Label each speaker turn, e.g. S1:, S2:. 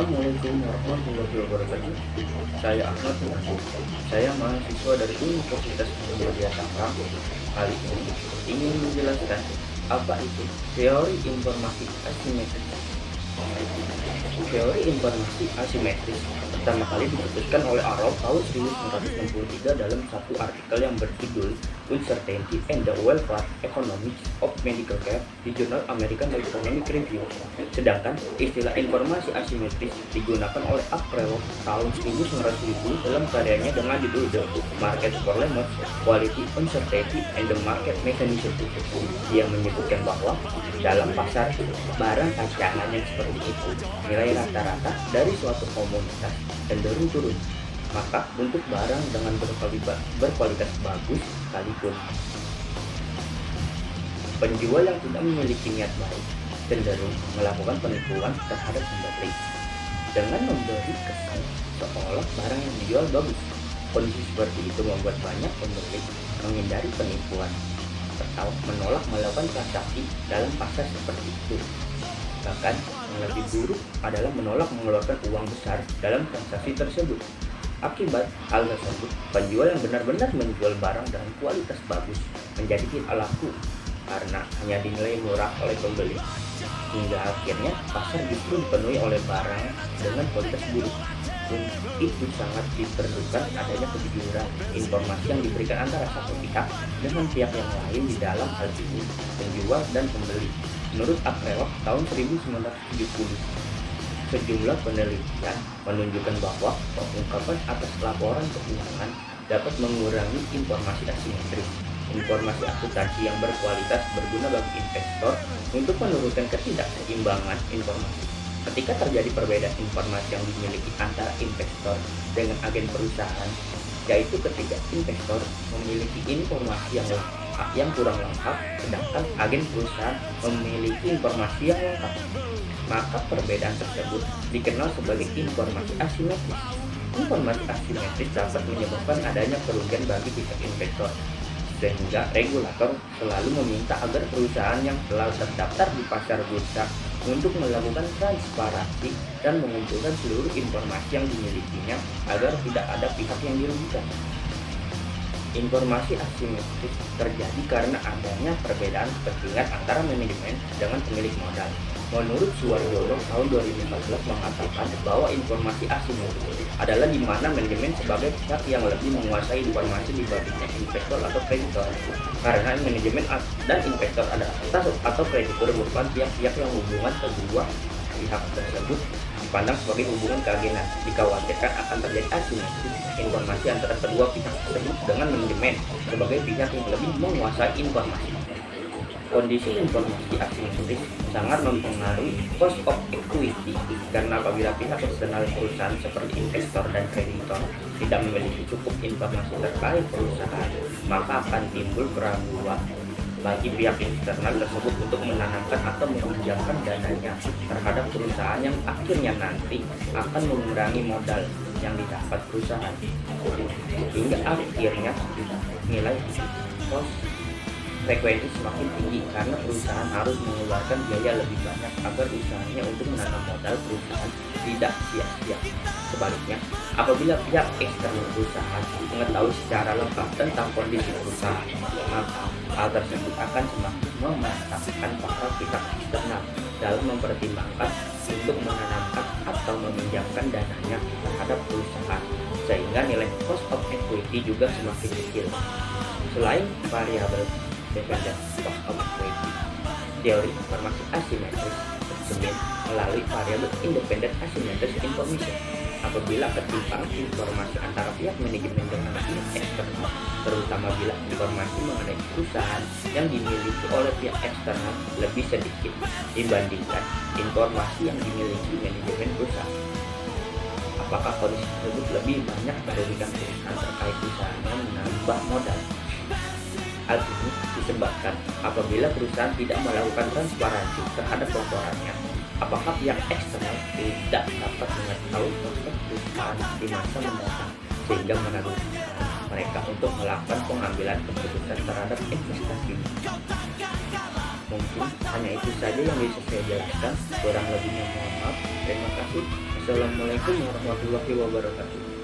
S1: Assalamualaikum warahmatullahi wabarakatuh. Saya Ahmad Munasir. Saya mahasiswa dari Universitas Muhammadiyah Tangerang. Kali ini ingin menjelaskan apa itu teori informasi asimetris. Teori informasi asimetris pertama kali diputuskan oleh Arrow tahun 1963 dalam satu artikel yang berjudul Uncertainty and the Welfare Economics of Medical Care di jurnal American Economic Review. Sedangkan istilah informasi asimetris digunakan oleh Arrow tahun 1970 dalam karyanya dengan judul The Market for Lemons, Quality, Uncertainty, and the Market Mechanism. Dia menyebutkan bahwa dalam pasar barang cadangan yang seperti itu, nilai rata-rata dari suatu komunitas cenderung turun. Maka untuk barang dengan berkualitas bagus sekalipun, penjual yang tidak memiliki niat baik cenderung melakukan penipuan terhadap pembeli dengan memberi kesan seolah barang yang dijual bagus. Kondisi seperti itu membuat banyak pembeli menghindari penipuan atau menolak melakukan transaksi dalam pasar seperti itu. Bahkan yang lebih buruk adalah menolak mengeluarkan uang besar dalam transaksi tersebut. Akibat hal tersebut, penjual yang benar-benar menjual barang dengan kualitas bagus menjadi tidak laku karena hanya dinilai murah oleh pembeli. Hingga akhirnya pasar justru dipenuhi oleh barang dengan kualitas buruk. Itu sangat diperlukan adanya kejujuran informasi yang diberikan antara satu pihak dengan pihak yang lain di dalam hal ini penjual dan pembeli. Menurut Arrow tahun 1970, sejumlah penelitian menunjukkan bahwa pengungkapan atas laporan keuangan dapat mengurangi informasi asimetris. Informasi akuntansi yang berkualitas berguna bagi investor untuk menurunkan ketidakseimbangan informasi. Ketika terjadi perbedaan informasi yang dimiliki antara investor dengan agen perusahaan, yaitu ketika investor memiliki informasi yang kurang lengkap, sedangkan agen perusahaan memiliki informasi yang lengkap, maka perbedaan tersebut dikenal sebagai informasi asimetris. Informasi asimetris dapat menyebabkan adanya kerugian bagi pihak investor, sehingga regulator selalu meminta agar perusahaan yang telah terdaftar di pasar bursa untuk melakukan transparansi dan mengumpulkan seluruh informasi yang dimilikinya agar tidak ada pihak yang dirugikan. Informasi asimetris terjadi karena adanya perbedaan kepentingan antara manajemen dengan pemilik modal. Menurut Suwardono tahun 2014 mengatakan bahwa informasi asimetris adalah di mana manajemen sebagai pihak yang lebih menguasai informasi dibandingkan investor atau kreditor. Karena manajemen dan investor atau kreditor merupakan pihak-pihak yang hubungan kedua pihak tersebut dipandang sebagai hubungan keagenan. Dikhawatirkan akan terjadi asimetris informasi antara kedua pihak tersebut dengan manajemen sebagai pihak yang lebih menguasai informasi. Kondisi informasi asimetris sangat mempengaruhi cost of equity karena apabila pihak eksternal perusahaan seperti investor dan kreditor tidak memiliki cukup informasi terkait perusahaan, maka akan timbul keraguan bagi pihak eksternal tersebut untuk menanamkan atau meminjamkan dananya terhadap perusahaan yang akhirnya nanti akan mengurangi modal yang didapat perusahaan, hingga akhirnya nilai cost frekuensi semakin tinggi karena perusahaan harus mengeluarkan biaya lebih banyak agar usahanya untuk menanam modal perusahaan tidak sia-sia. Sebaliknya, apabila pihak eksternal perusahaan mengetahui secara lengkap tentang kondisi perusahaan, maka hal tersebut akan semakin memantapkan para pihak eksternal dalam mempertimbangkan untuk menanamkan atau meminjamkan dananya terhadap perusahaan, sehingga nilai cost of equity juga semakin kecil. Selain variabel dependent cost of equity, teori informasi asimetris tercermin melalui variabel independent asymmetric information. Apabila ketimpangan informasi antara pihak manajemen dengan pihak eksternal, terutama bila informasi mengenai perusahaan yang dimiliki oleh pihak eksternal lebih sedikit dibandingkan informasi yang dimiliki manajemen perusahaan, apakah kondisi tersebut lebih banyak merugikan perusahaan terkait usahanya menambah modal? Hal ini disebabkan apabila perusahaan tidak melakukan transparansi terhadap laporannya, apakah pihak eksternal tidak dapat mengetahui prospek perusahaan di masa mendatang, sehingga menaruhkan mereka untuk melakukan pengambilan keputusan terhadap investasi. Mungkin hanya itu saja yang bisa saya jelaskan, kurang lebihnya mohon maaf. Terima kasih. Assalamualaikum warahmatullahi wabarakatuh.